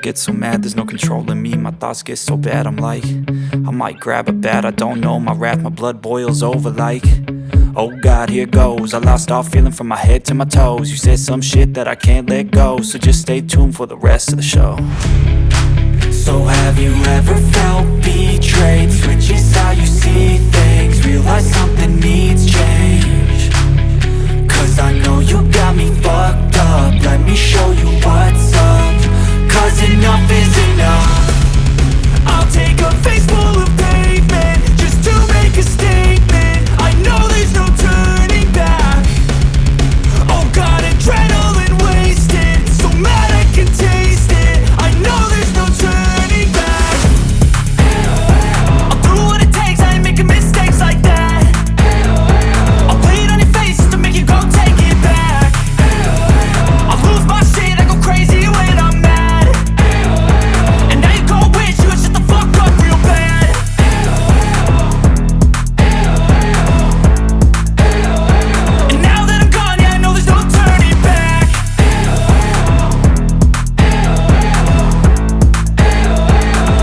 get so mad, there's no controlling me. My thoughts get so bad, I'm like, I might grab a bat, I don't know. My wrath, my blood boils over like, oh God, here goes. I lost all feeling from my head to my toes. You said some shit that I can't let go, so just stay tuned for the rest of the show. So have you ever felt betrayed? Switches how you see things, realize something needs change. Cause I know you got me fucked up, let me show you what's up. Cause enough is enough. I'll take a face full of pavement just to make a statement. I know there's no turning back. Oh God, adrenaline wasted, so mad I can taste it. I know there's no turning back. I'll do what it takes, I ain't making mistakes like that. I'll play it on your face to make you go take it back. I'll lose my shit, I go crazy when I'm mad. And now you go wish you would shut the fuck up real bad. And now that I'm gone, yeah, I know there's no turning back.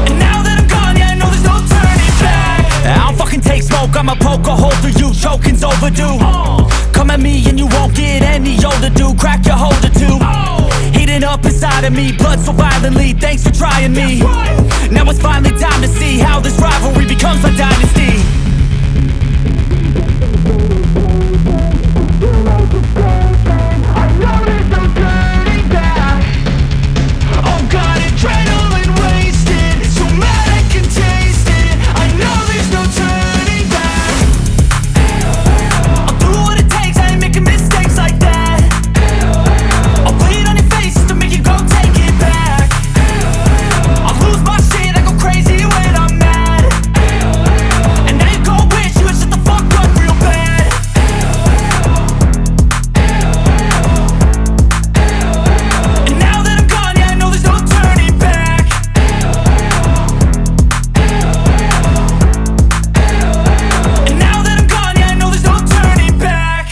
And now that I'm gone, yeah, I know there's no turning back. I don't fucking take smoke, I'ma poke a hole through you, choking's overdue. Come at me and you won't get any older, dude. Crack your holder too. Heating up inside of me, blood so violently, thanks for trying me. Now it's finally time to see how this rivalry becomes a dynasty. I know there's no turning back. Oh God, adrenaline wasted, so mad I can taste it. I know there's no turning back. I'll do what it takes, I ain't making mistakes like that. I'll play it on your face to make you go take it back. I'll lose my shit, I go crazy when I'm mad. And now you go wish you would shut the fuck up real bad. And now that I'm gone, yeah, I know there's no turning back. And now that I'm gone, yeah, I know there's no turning back.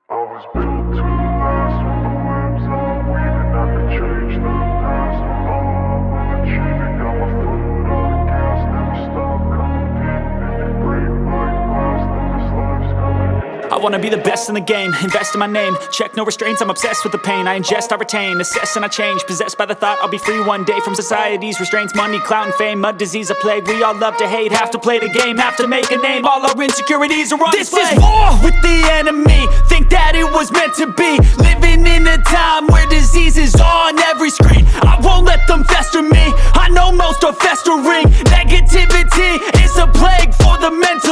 I was built to last with the webs I'm weaving. I could change the past with all I'm achieving. Got my foot on the gas, never stop competing. If you break my glass, then this life's gonna end. I wanna be the best in the game, invest in my name. Check no restraints, I'm obsessed with the pain. I ingest, I retain, assess and I change. Possessed by the thought I'll be free one day from society's restraints. Money, clout and fame, mud, disease, a plague. We all love to hate, have to play the game, have to make a name. All our insecurities are on display. This is war with the enemy, think that it was meant to be. Living in a time where disease is on every screen. I won't let them fester me, I know most are festering. Negativity is a plague for the mental.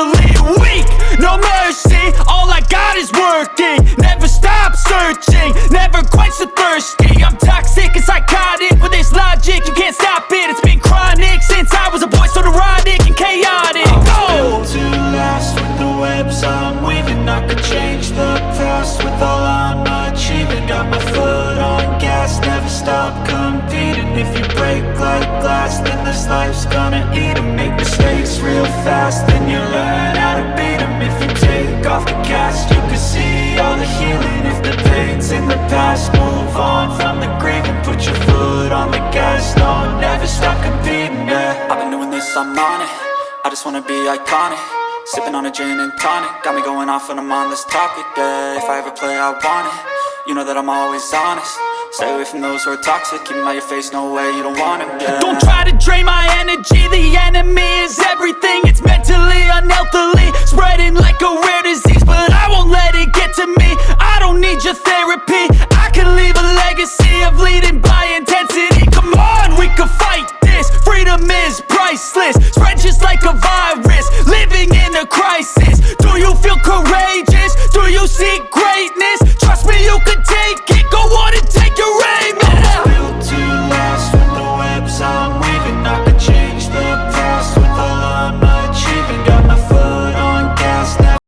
searching, never quite so thirsty. I'm toxic and psychotic, with this logic, you can't stop it. It's been chronic since I was a boy, so neurotic and chaotic. Built to last with the webs I'm weaving. I could change the past with all I'm achieving. Got my foot on gas, never stop competing. If you break like glass, then this life's gonna eat 'em. Make mistakes real fast, then you learn how to beat 'em. If you take off the cast, you can see all the healing. If the pain's in the past, move on from the grieving. Put your foot on the gas, no, never stop competing, yeah. I've been doing this, I'm on it. I just wanna be iconic. Sipping on a gin and tonic, got me going off when I'm on this topic, yeah. If I ever play, I want it. You know that I'm always honest. Stay away from those who are toxic. Keep them out your face, no way, you don't want it, yeah. Don't try to drain my energy. The enemy is everything. It's mentally, unhealthily, spreading like a rare